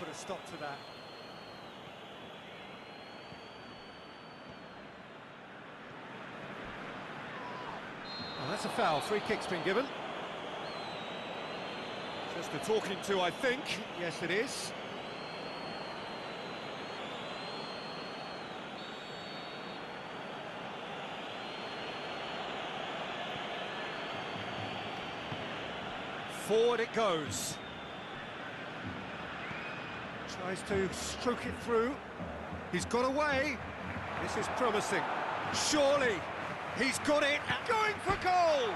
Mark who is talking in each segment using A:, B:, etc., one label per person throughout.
A: put a stop to that. Oh, that's a foul. Free kick's been given. Just a talking to, I think. Yes, it is. Forward it goes. Tries to stroke it through. He's got away. This is promising. Surely he's got it. Going for goal.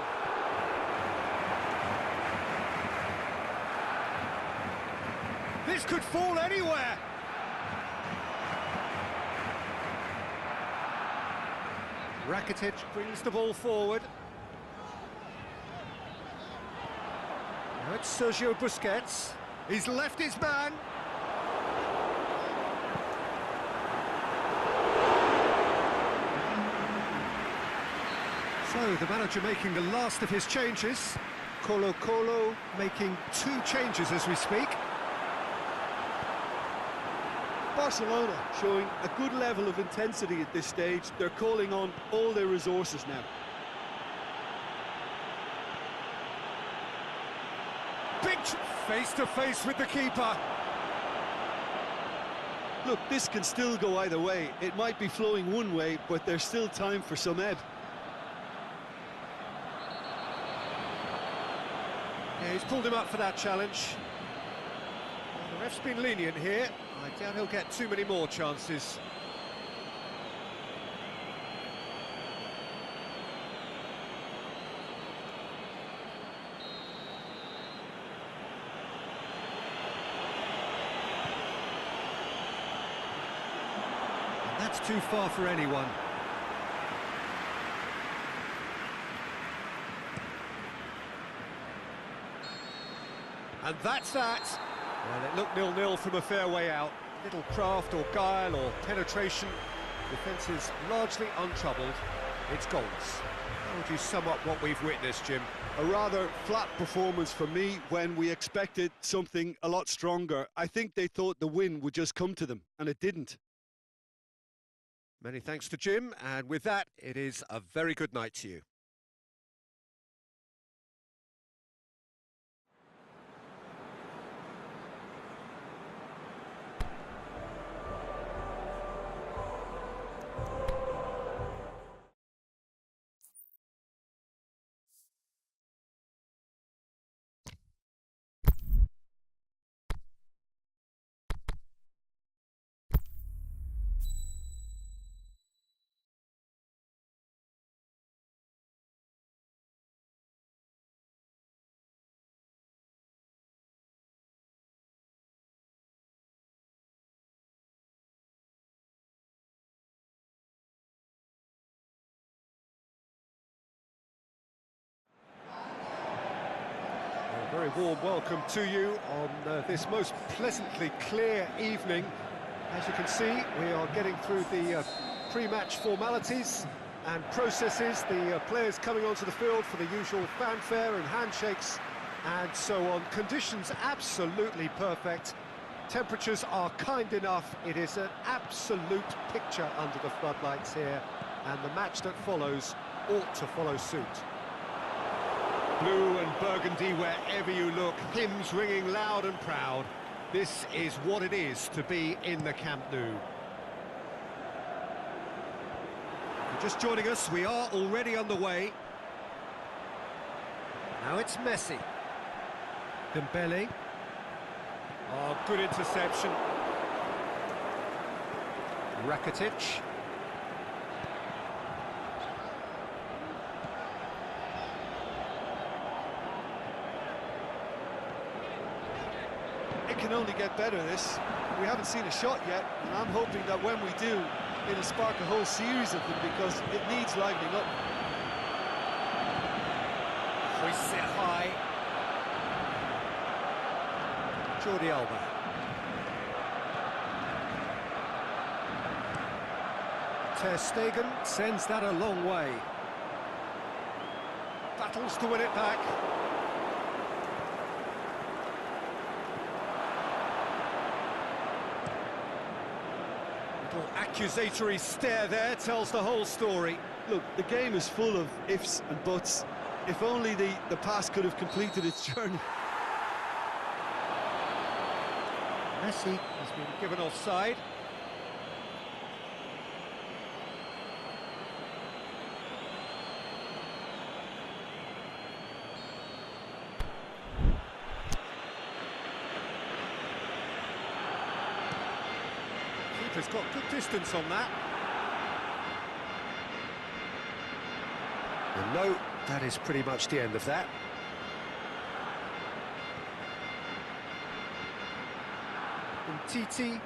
A: This could fall anywhere. Rakitic brings the ball forward. Now it's Sergio Busquets. He's left his man. So the manager making the last of his changes. Colo making 2 changes as we speak.
B: Barcelona showing a good level of intensity at this stage. They're calling on all their resources now.
A: Big face-to-face with the keeper.
B: Look, this can still go either way. It might be flowing one way, but there's still time for some ebb.
A: Yeah, he's pulled him up for that challenge. Well, the ref's been lenient here. I doubt he'll get too many more chances. And that's too far for anyone. And that's that. Well, it looked 0-0 from a fair way out. Little craft or guile or penetration. Defence is largely untroubled. It's goals. How would you sum up what we've witnessed, Jim?
B: A rather flat performance for me when we expected something a lot stronger. I think they thought the win would just come to them, and it didn't.
A: Many thanks to Jim, and with that, it is a very good night to you. A very warm welcome to you on this most pleasantly clear evening. As you can see, we are getting through the pre-match formalities and processes, the players coming onto the field for the usual fanfare and handshakes and so on. Conditions absolutely perfect. Temperatures are kind enough. It is an absolute picture under the floodlights here, and the match that follows ought to follow suit. Blue and burgundy wherever you look, hymns ringing loud and proud. This is what it is to be in the Camp Nou. You're just joining us, we are already underway. Now it's Messi. Dembele. Oh, good interception. Rakitic.
B: It can only get better, this. We haven't seen a shot yet, and I'm hoping that when we do, it'll spark a whole series of them, because it needs livening up.
A: Hoists it high. Jordi Alba. Ter Stegen sends that a long way. Battles to win it back. Little accusatory stare there tells the whole story.
B: Look, the game is full of ifs and buts. If only the pass could have completed its journey.
A: Messi has been given offside. Keeper's got good distance on that. And no, that is pretty much the end of that. Titi.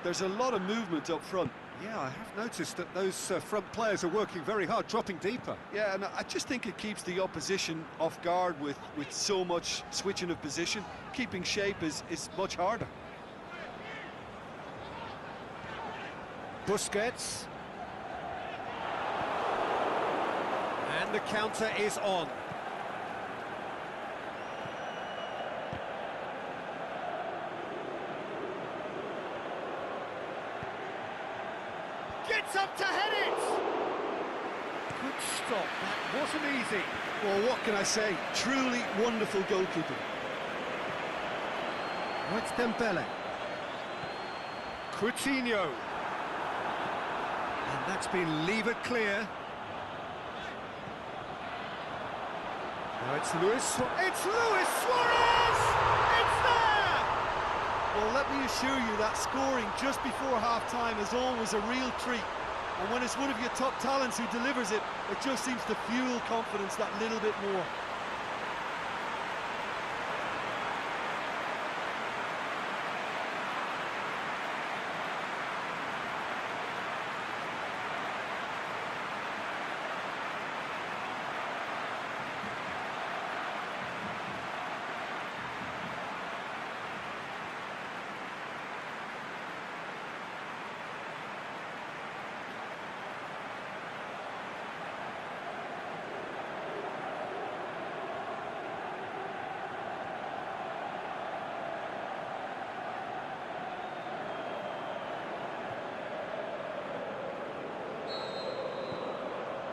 B: There's a lot of movement up front.
A: Yeah, I have noticed that those front players are working very hard, dropping deeper.
B: Yeah, and I just think it keeps the opposition off guard with so much switching of position. Keeping shape is much harder.
A: Busquets. And the counter is on. Gets up to head it! Good stop, that wasn't easy.
B: Well, what can I say? Truly wonderful goalkeeping.
A: What's Dembele? Coutinho. And that's been levered clear. Now it's Luis Suarez! It's there!
B: Well, let me assure you that scoring just before half-time is always a real treat. And when it's one of your top talents who delivers it, it just seems to fuel confidence that little bit more.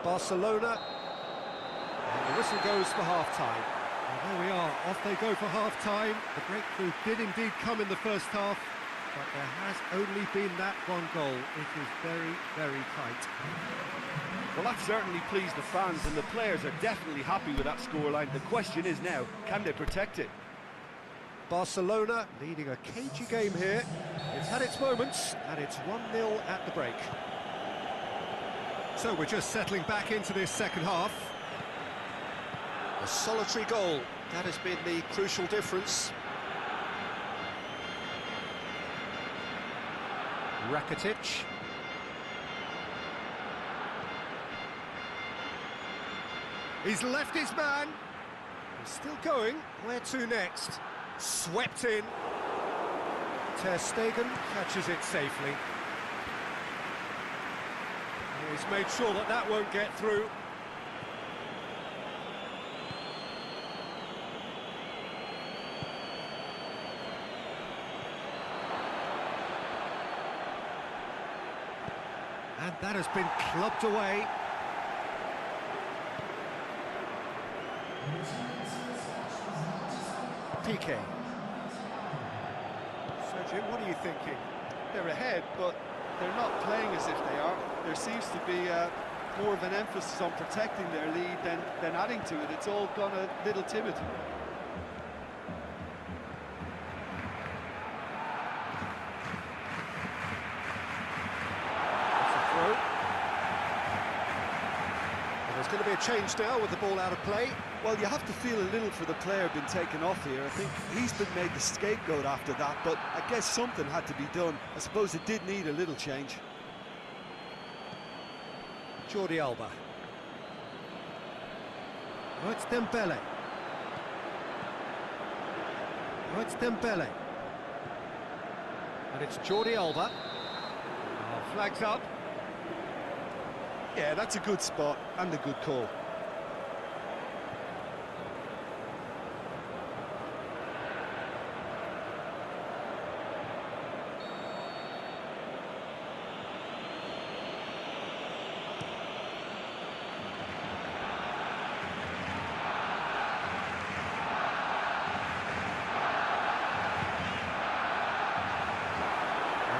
A: Barcelona, and the whistle goes for half-time. Well, there we are, off they go for half-time. The breakthrough did indeed come in the first half, but there has only been that one goal. It is very, very tight.
C: Well, that certainly pleased the fans, and the players are definitely happy with that scoreline. The question is now, can they protect it?
A: Barcelona leading a cagey game here. It's had its moments, and it's 1-0 at the break. So we're just settling back into this second half. A solitary goal, that has been the crucial difference. Rakitic. He's left his man. He's still going. Where to next? Swept in. Ter Stegen catches it safely. He's made sure that that won't get through. And that has been clubbed away. Piqué. So, Jim, what are you thinking?
B: They're ahead, but they're not playing as if they are. There seems to be more of an emphasis on protecting their lead than adding to it. It's all gone a little timid.
A: That's a throw. And there's going to be a change now with the ball out of play.
B: Well, you have to feel a little for the player being taken off here. I think he's been made the scapegoat after that, but I guess something had to be done. I suppose it did need a little change.
A: Jordi Alba. Oh, it's Dembele. Oh, it's Dembele. And it's Jordi Alba. Oh, flags up.
B: Yeah, that's a good spot and a good call.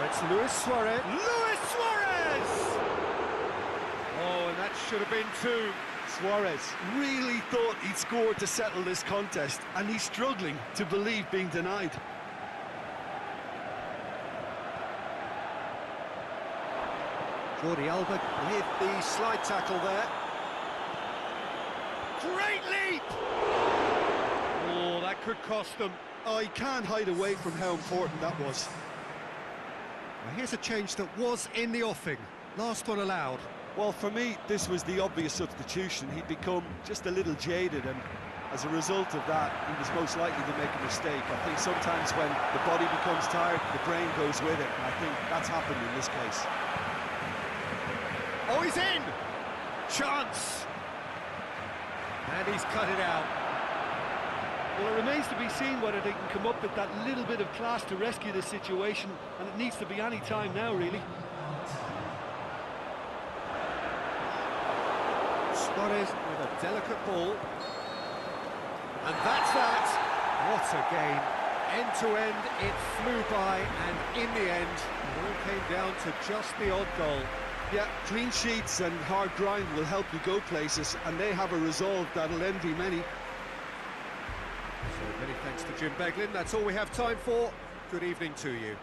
A: it's Luis Suarez.
C: Luis Suarez!
A: Oh, and that should have been two.
B: Suarez really thought he'd scored to settle this contest, and he's struggling to believe being denied.
A: Jordi Alba with the slide tackle there.
C: Great leap!
A: Oh, that could cost them.
B: Oh, he can't hide away from how important that was.
A: Well, here's a change that was in the offing. Last one allowed.
B: Well, for me, this was the obvious substitution. He'd become just a little jaded, and as a result of that, he was most likely to make a mistake. I think sometimes when the body becomes tired, the brain goes with it, and I think that's happened in this case.
A: Oh, he's in! Chance! And he's cut it out.
C: Well, it remains to be seen whether they can come up with that little bit of class to rescue this situation, and it needs to be any time now, really.
A: Suarez with a delicate ball. And that's that. What a game. End to end, it flew by, and in the end, it all came down to just the odd goal.
B: Yeah, clean sheets and hard grind will help you go places, and they have a resolve that'll envy many.
A: So many thanks to Jim Beglin. That's all we have time for. Good evening to you.